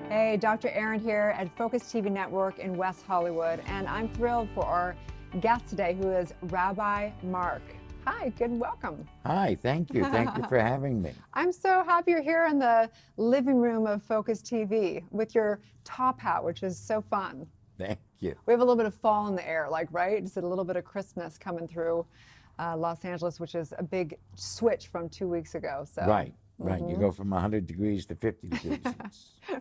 Hey, Dr. Erin here at Focus TV Network in West Hollywood, and I'm thrilled for our guest today, who is Rabbi Mark. Hi, good welcome. Hi, thank you. Thank you for having me. I'm so happy you're here in the living room of Focus TV with your top hat, which is so fun. Thank you. We have a little bit of fall in the air, right? Just a little bit of Christmas coming through Los Angeles, which is a big switch from 2 weeks ago. So. Right. You go from 100 degrees to 50 degrees.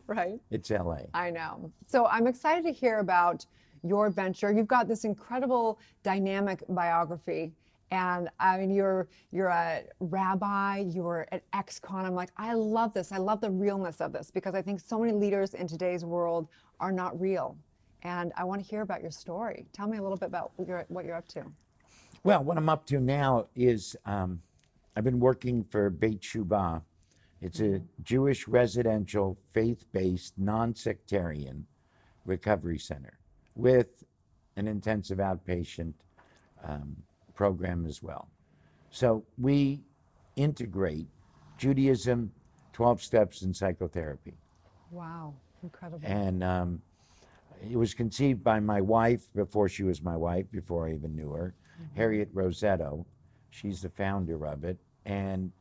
Right. It's LA. I know. So I'm excited to hear about your venture. You've got this incredible dynamic biography. And I mean, you're a rabbi, you're an ex-con. I'm like, I love this. I love the realness of this, because I think so many leaders in today's world are not real. And I want to hear about your story. Tell me a little bit about what you're up to. Well, what I'm up to now is I've been working for Beit Shuvah. It's a Jewish residential, faith-based, non-sectarian recovery center with an intensive outpatient program as well. So we integrate Judaism, 12 steps, and psychotherapy. Wow, incredible. And it was conceived by my wife before she was my wife, before I even knew her, Harriet Rosetto. She's the founder of it. And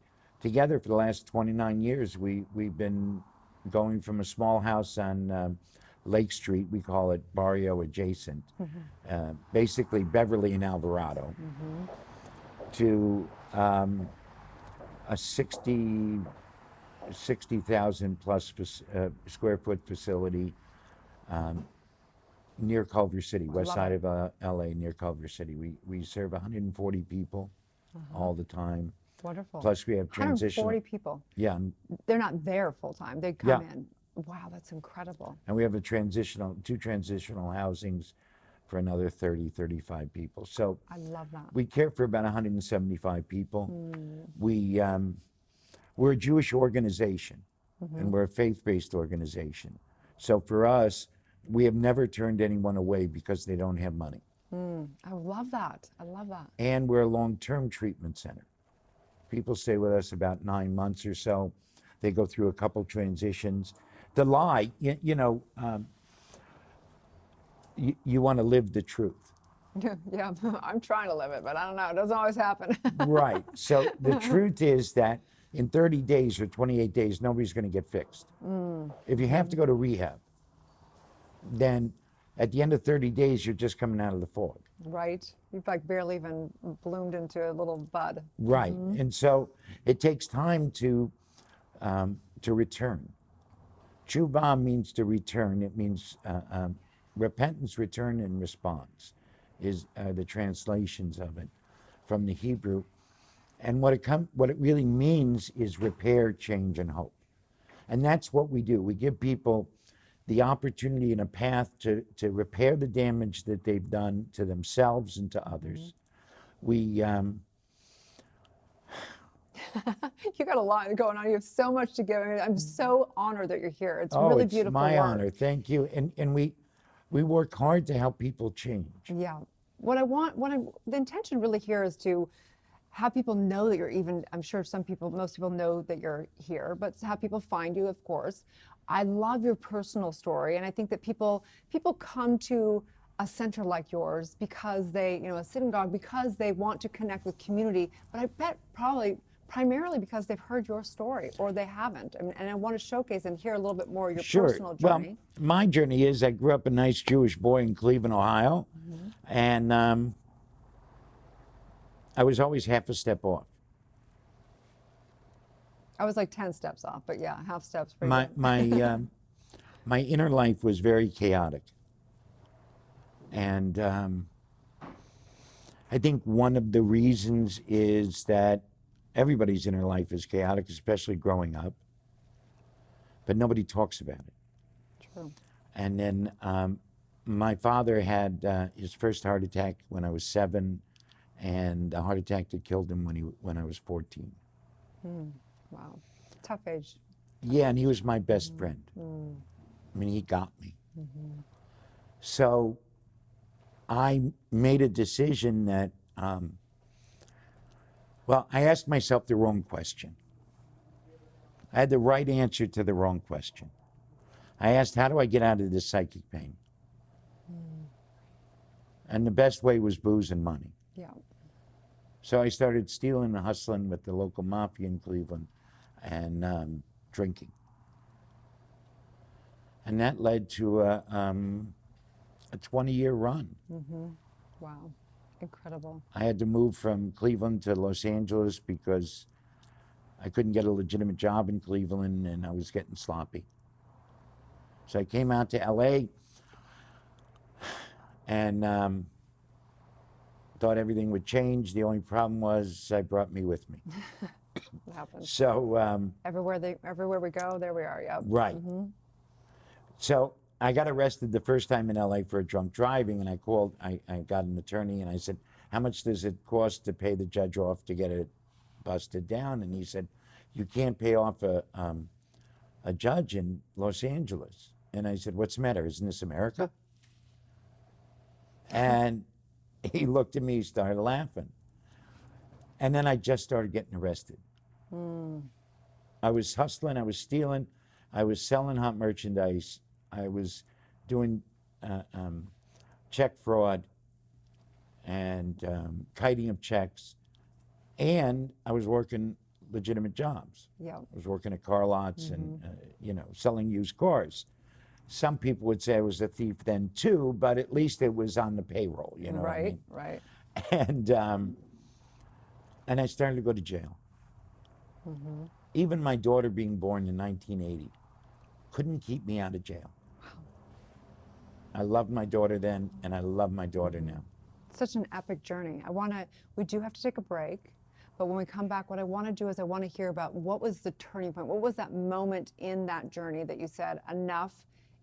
together for the last 29 years, we've been going from a small house on Lake Street, we call it Barrio Adjacent, basically Beverly and Alvarado, to a 60,000 plus square foot facility near Culver City, west side of LA, near Culver City. We serve 140 people all the time. Wonderful. Plus we have transitional. 140 people. Yeah. They're not there full time. They come in. Wow, that's incredible. And we have two transitional housings for another 30, 35 people. So I love that. we care for about 175 people. We're a Jewish organization, and we're a faith-based organization. So for us, we have never turned anyone away because they don't have money. I love that. I love that. And we're a long-term treatment center. People stay with us about 9 months or so. They go through a couple transitions. The lie, you want to live the truth. Yeah, I'm trying to live it, but I don't know. It doesn't always happen. Right. So the truth is that in 30 days or 28 days, nobody's going to get fixed. If you have to go to rehab, then at the end of 30 days, you're just coming out of the fog. Right. You've like barely even bloomed into a little bud. Right. And so it takes time to return. Tshuva means to return. It means repentance, return, and response is the translations of it from the Hebrew. And what it really means is repair, change, and hope. And that's what we do. We give people the opportunity and a path to repair the damage that they've done to themselves and to others. We You got a lot going on. You have so much to give. I mean, I'm so honored that you're here. It's really beautiful. It's my work. honor. Thank you. And we work hard to help people change. Yeah. The intention really here is to have people know that you're I'm sure most people know that you're here, but to have people find you, of course. I love your personal story, and I think that people come to a center like yours because a synagogue, because they want to connect with community, but I bet probably primarily because they've heard your story or they haven't. And I want to showcase and hear a little bit more of your personal journey. Well, my journey is I grew up a nice Jewish boy in Cleveland, Ohio, and I was always half a step off. I was like 10 steps off, but yeah, half steps. My inner life was very chaotic. And I think one of the reasons is that everybody's inner life is chaotic, especially growing up, but nobody talks about it. True. And then my father had his first heart attack when I was 7, and a heart attack that killed him when I was 14. Wow, tough age. Yeah, and he was my best friend. I mean, he got me. So I made a decision that, I asked myself the wrong question. I had the right answer to the wrong question. I asked, how do I get out of this psychic pain? And the best way was booze and money. Yeah. So I started stealing and hustling with the local mafia in Cleveland and drinking. And that led to a 20-year run. Wow. Incredible. I had to move from Cleveland to Los Angeles because I couldn't get a legitimate job in Cleveland and I was getting sloppy. So I came out to LA and thought everything would change. The only problem was I brought me with me. What happens? So, Everywhere we go, there we are. Yep. right. So I got arrested the first time in LA for drunk driving, and I got an attorney and I said, how much does it cost to pay the judge off to get it busted down? And he said, you can't pay off a judge in Los Angeles. And I said, what's the matter? Isn't this America? And he looked at me, started laughing. And then I just started getting arrested. I was hustling, I was stealing, I was selling hot merchandise, I was doing check fraud and kiting of checks, and I was working legitimate jobs. Yeah. I was working at car lots and, selling used cars. Some people would say I was a thief then too, but at least it was on the payroll, you know what I mean? Right. And I started to go to jail. Even my daughter being born in 1980 couldn't keep me out of jail. I loved my daughter then, and I love my daughter now. Such an epic journey. We do have to take a break, but when we come back, what I want to do is I want to hear about what was the turning point? What was that moment in that journey that you said, enough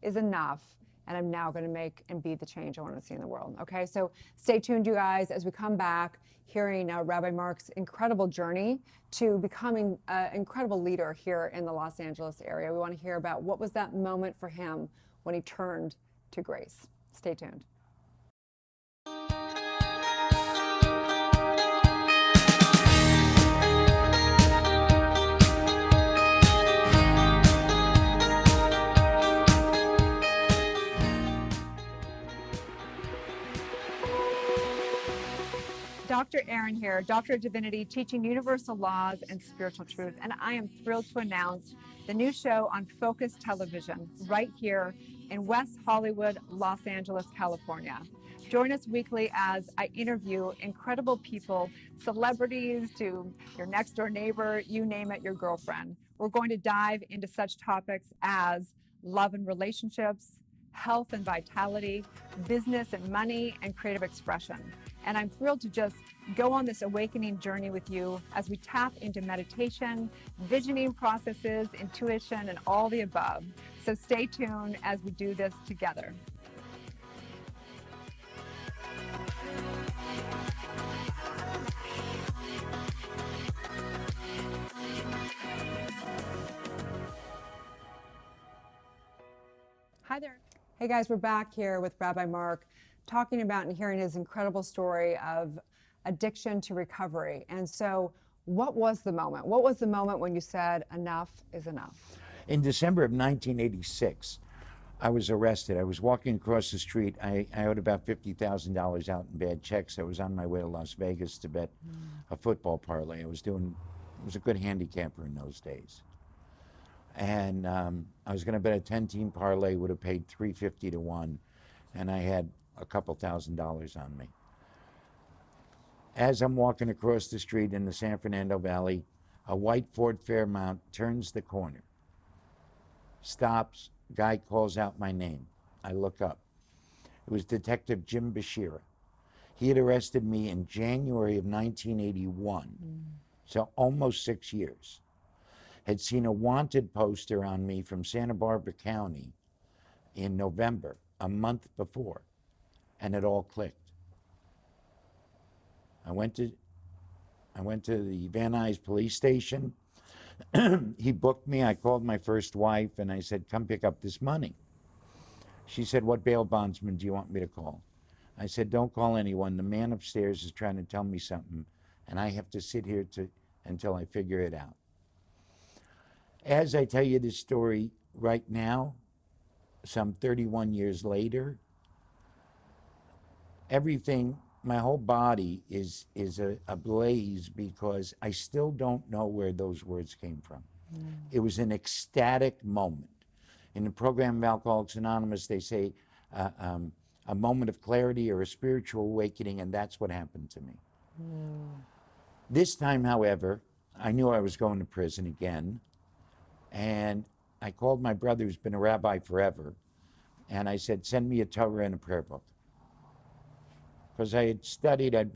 is enough, and I'm now going to make and be the change I want to see in the world. Okay, so stay tuned, you guys, as we come back, hearing Rabbi Mark's incredible journey to becoming an incredible leader here in the Los Angeles area. We want to hear about what was that moment for him when he turned to grace. Stay tuned. Dr. Erin here, Doctor of Divinity, teaching universal laws and spiritual truth. And I am thrilled to announce the new show on Focus Television right here in West Hollywood, Los Angeles, California. Join us weekly as I interview incredible people, celebrities to your next door neighbor, you name it, your girlfriend. We're going to dive into such topics as love and relationships, health and vitality, business and money, and creative expression. And I'm thrilled to just go on this awakening journey with you as we tap into meditation, visioning processes, intuition, and all the above. So stay tuned as we do this together. Hi there. Hey guys, we're back here with Rabbi Mark, talking about and hearing his incredible story of addiction to recovery. And so what was the moment? What was the moment when you said enough is enough? In December of 1986, I was arrested. I was walking across the street. I owed about $50,000 out in bad checks. I was on my way to Las Vegas to bet a football parlay. I was a good handicapper in those days. And I was going to bet a 10-team parlay, would have paid $350 to 1, and I had a couple $1,000s on me. As I'm walking across the street in the San Fernando Valley, a white Ford Fairmount turns the corner, stops, guy calls out my name. I look up. It was Detective Jim Bashira. He had arrested me in January of 1981, so almost 6 years. Had seen a wanted poster on me from Santa Barbara County in November, a month before, and it all clicked. I went to the Van Nuys police station. He booked me. I called my first wife and I said, come pick up this money. She said, what bail bondsman do you want me to call? I said, don't call anyone. The man upstairs is trying to tell me something and I have to sit here until I figure it out. As I tell you this story right now, some 31 years later, everything, my whole body is ablaze because I still don't know where those words came from. It was an ecstatic moment. In the program of Alcoholics Anonymous, they say a moment of clarity or a spiritual awakening, and that's what happened to me. This time, however, I knew I was going to prison again, and I called my brother, who's been a rabbi forever, and I said, send me a Torah and a prayer book. Because I had studied, I'd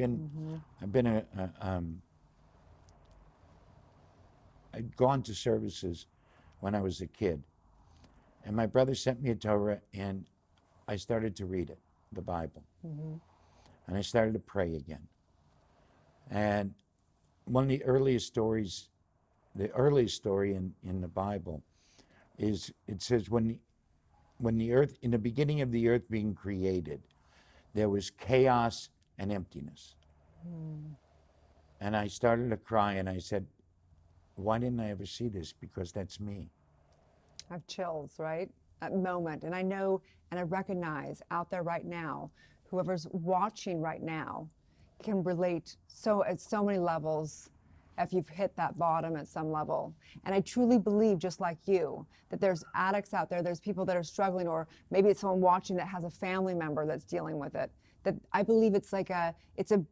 gone to services when I was a kid. And my brother sent me a Torah, and I started to read it, the Bible. And I started to pray again. And one of the earliest stories, the earliest story in the Bible is, it says, when the earth, in the beginning of the earth being created, there was chaos and emptiness. And I started to cry, and I said, why didn't I ever see this? Because that's me. I have chills, right? That moment. And I know and I recognize out there right now, whoever's watching right now can relate at so many levels if you've hit that bottom at some level. And I truly believe, just like you, that there's addicts out there, there's people that are struggling, or maybe it's someone watching that has a family member that's dealing with it. That I believe it's a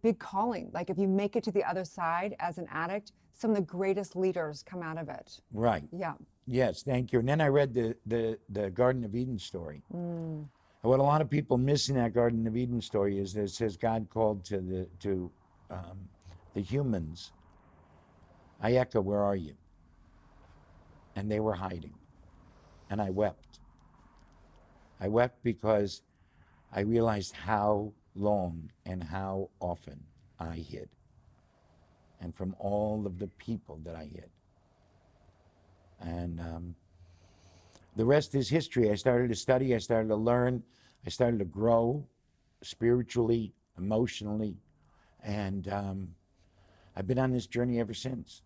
big calling. Like if you make it to the other side as an addict, some of the greatest leaders come out of it. Right. Yeah. Yes, thank you. And then I read the Garden of Eden story. And what a lot of people miss in that Garden of Eden story is that it says God called to the humans, Ayeka, where are you? And they were hiding. And I wept. I wept because I realized how long and how often I hid. And from all of the people that I hid. And the rest is history. I started to study, I started to learn, I started to grow spiritually, emotionally, and I've been on this journey ever since.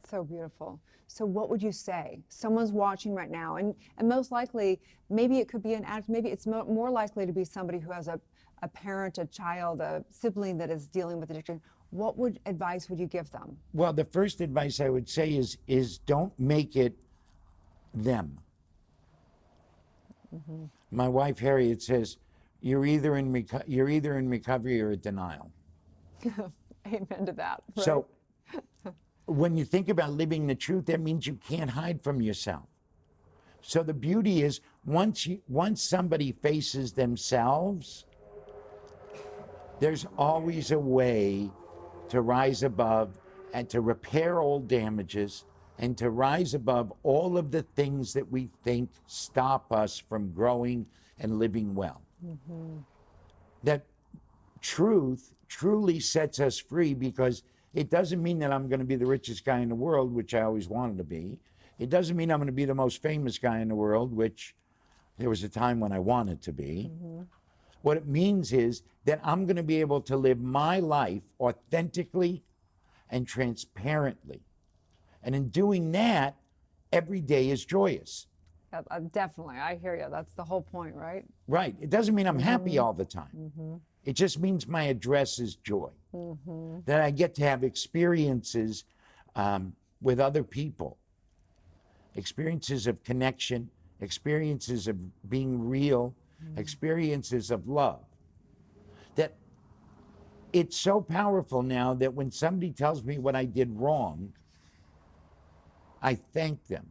So beautiful. So what would you say? Someone's watching right now, and most likely, maybe it could be an addict, maybe it's more likely to be somebody who has a parent, a child, a sibling that is dealing with addiction. What advice would you give them? Well, the first advice I would say is don't make it them. My wife Harriet says, you're either in recovery or denial. Amen to that. Right? So when you think about living the truth, that means you can't hide from yourself. So the beauty is once somebody faces themselves, there's always a way to rise above and to repair old damages and to rise above all of the things that we think stop us from growing and living well. That truth truly sets us free, because it doesn't mean that I'm going to be the richest guy in the world, which I always wanted to be. It doesn't mean I'm going to be the most famous guy in the world, which there was a time when I wanted to be. What it means is that I'm going to be able to live my life authentically and transparently. And in doing that, every day is joyous. Definitely, I hear you. That's the whole point, right? Right. It doesn't mean I'm happy all the time. It just means my address is joy. That I get to have experiences with other people, experiences of connection, experiences of being real, experiences of love. That it's so powerful now that when somebody tells me what I did wrong, I thank them.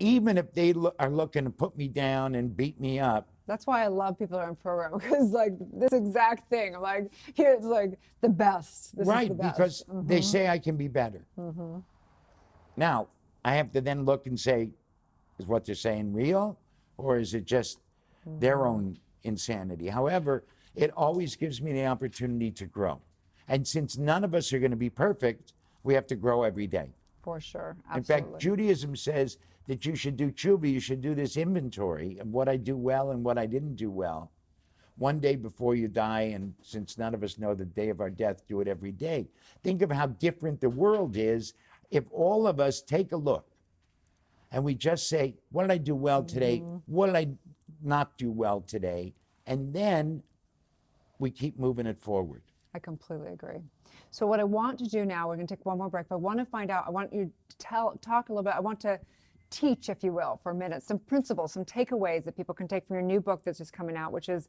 Even if they are looking to put me down and beat me up. That's why I love people that are in program, because like this exact thing, I'm like, here it's like the best. This Right, is the best. because they say I can be better. Now, I have to then look and say, is what they're saying real? Or is it just their own insanity? However, it always gives me the opportunity to grow. And since none of us are going to be perfect, we have to grow every day. For sure, absolutely. In fact, Judaism says that you should do tshuva, you should do this inventory of what I do well and what I didn't do well. One day before you die, and since none of us know the day of our death, do it every day. Think of how different the world is if all of us take a look and we just say, what did I do well today? What did I not do well today, and then we keep moving it forward. I completely agree. So what I want to do now, we're going to take one more break, but I want to find out, I want you to talk a little bit, I want to teach, if you will, for a minute, some principles, some takeaways that people can take from your new book that's just coming out, just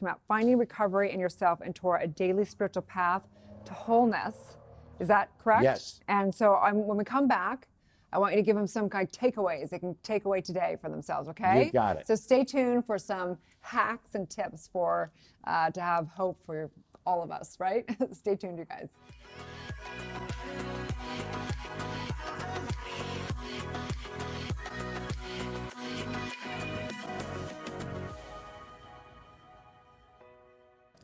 came out, Finding Recovery in Yourself and Torah, A Daily Spiritual Path to Wholeness. Is that correct? Yes. And so when we come back, I want you to give them some kind of takeaways they can take away today for themselves, okay? You got it. So stay tuned for some hacks and tips for to have hope for all of us, right? Stay tuned, you guys.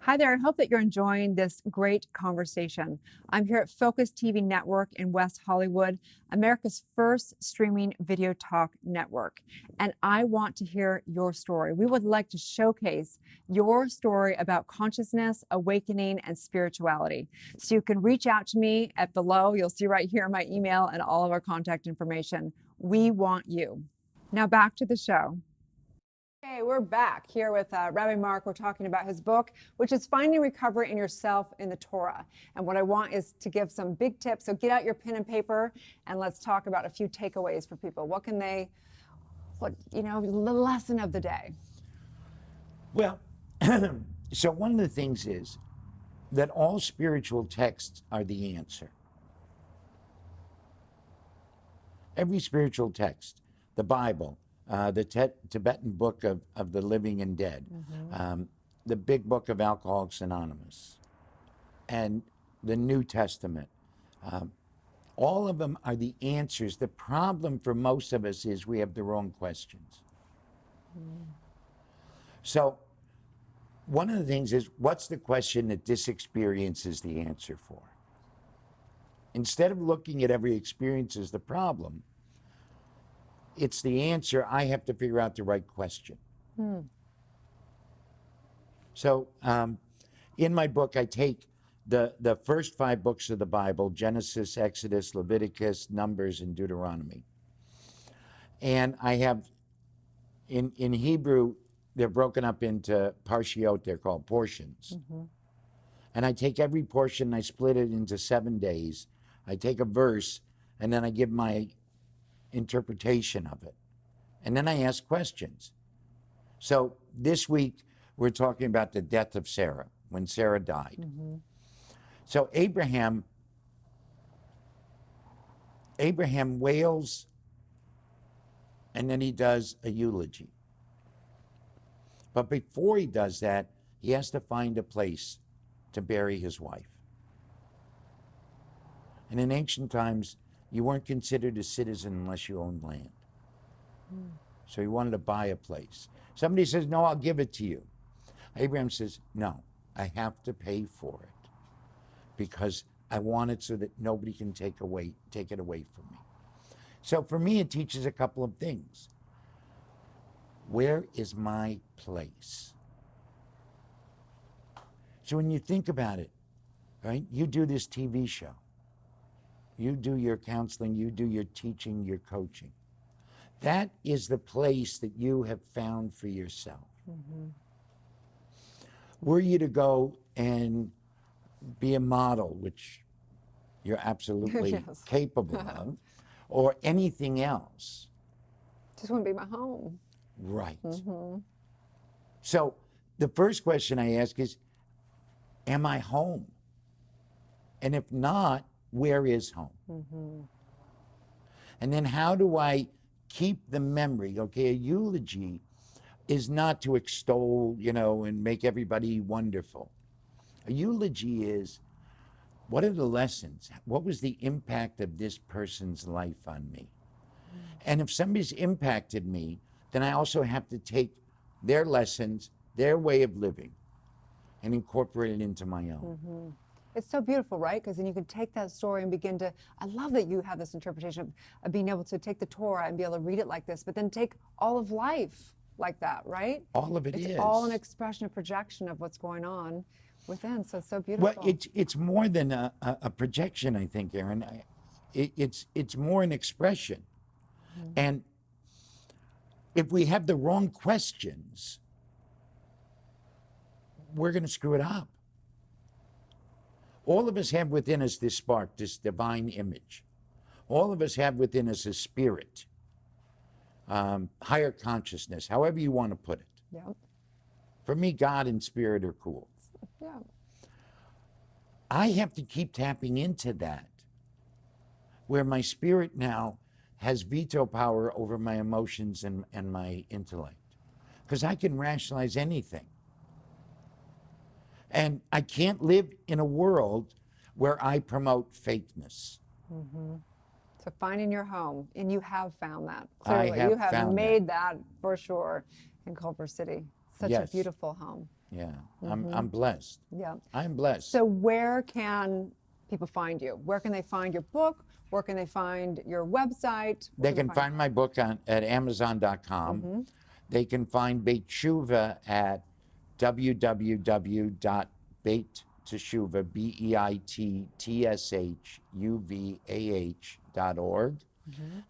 Hi there, I hope that you're enjoying this great conversation. I'm here at Focus TV Network in West Hollywood, America's first streaming video talk network. And I want to hear your story. We would like to showcase your story about consciousness, awakening, and spirituality. So you can reach out to me at below. You'll see right here my email and all of our contact information. We want you. Now back to the show. Okay, we're back here with Rabbi Mark. We're talking about his book, which is Finding Recovery in Yourself in the Torah. And what I want is to give some big tips. So get out your pen and paper and let's talk about a few takeaways for people. What can they, the lesson of the day? Well, so one of the things is that all spiritual texts are the answer. Every spiritual text, the Bible, the Tibetan Book of the Living and Dead, the Big Book of Alcoholics Anonymous, and the New Testament. All of them are the answers. The problem for most of us is we have the wrong questions. So one of the things is, what's the question that this experience is the answer for? Instead of looking at every experience as the problem, it's the answer. I have to figure out the right question. So in my book, I take the first 5 books of the Bible, Genesis, Exodus, Leviticus, Numbers, and Deuteronomy. And I have, in Hebrew, they're broken up into parshiot, they're called portions. And I take every portion and I split it into 7 days. I take a verse and then I give my interpretation of it. And then I ask questions. So this week, we're talking about the death of Sarah, when Sarah died. So Abraham wails, and then he does a eulogy. But before he does that, he has to find a place to bury his wife. And in ancient times, you weren't considered a citizen unless you owned land. So he wanted to buy a place. Somebody says, no, I'll give it to you. Abraham says, no, I have to pay for it because I want it so that nobody can take it away from me. So for me, it teaches a couple of things. Where is my place? So when you think about it, right, you do this TV show. You do your counseling, you do your teaching, your coaching. That is the place that you have found for yourself. Were you to go and be a model, which you're absolutely capable of, or anything else? Just want to be my home. Right. So the first question I ask is, am I home? And if not, where is home? And then how do I keep the memory? Okay, a eulogy is not to extol, and make everybody wonderful. A eulogy is, what are the lessons? What was the impact of this person's life on me? And if somebody's impacted me, then I also have to take their lessons, their way of living, and incorporate it into my own. It's so beautiful, right? Because then you can take that story and begin to, I love that you have this interpretation of being able to take the Torah and be able to read it like this, but then take all of life like that, right? All of it it's is. all an expression, a projection of what's going on within. So it's so beautiful. Well, it's more than a projection, I think, Erin. It's more an expression. And if we have the wrong questions, we're going to screw it up. All of us have within us this spark, this divine image. All of us have within us a spirit, higher consciousness, however you want to put it. Yeah. For me, God and spirit are cool. Yeah. I have to keep tapping into that, where my spirit now has veto power over my emotions and my intellect. Because I can rationalize anything. And I can't live in a world where I promote fakeness. Mm-hmm. So finding your home, and you have found that. I Clearly, have you have found made that for sure in Culver City. Such a Yes. beautiful home. Yeah, I'm blessed. Yeah. I'm blessed. So where can people find you? Where can they find your book? Where can they find your website? They can find my book at Amazon.com. They can find Beit Teshuva at www.beitteshuvah, BEITTSHUVAH.org.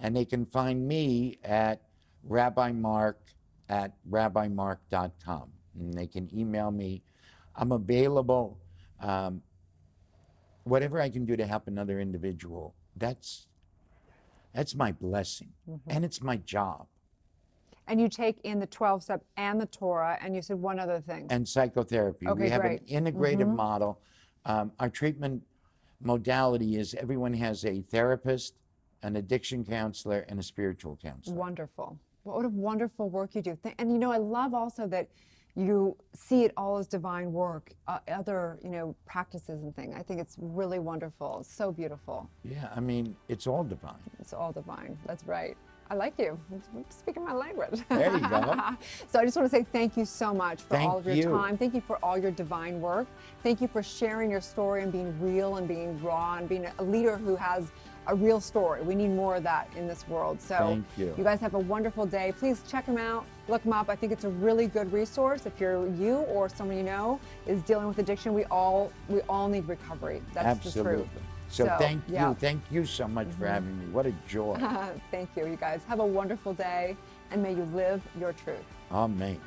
And they can find me at Rabbi Mark at rabbimark.com. And they can email me. I'm available. Whatever I can do to help another individual, that's my blessing. And it's my job. And you take in the 12-step and the Torah, and you said one other thing. And psychotherapy. Okay, We have great. an integrative model. Our treatment modality is everyone has a therapist, an addiction counselor, and a spiritual counselor. Wonderful. What a wonderful work you do. And you know, I love also that you see it all as divine work, other, practices and things. I think it's really wonderful. It's so beautiful. Yeah, I mean, it's all divine. It's all divine. That's right. I like you. You're speaking my language. There you go. So I just want to say thank you so much for all of your Thank you. time. Thank you for all your divine work. Thank you for sharing your story and being real and being raw and being a leader who has a real story. We need more of that in this world. So Thank you. You guys have a wonderful day. Please check him out. Look him up. I think it's a really good resource. If you or someone you know is dealing with addiction, we all need recovery. That's Absolutely. the truth. So thank yeah. you. Thank you so much for having me. What a joy. Thank you, you guys. Have a wonderful day, and may you live your truth. Amen.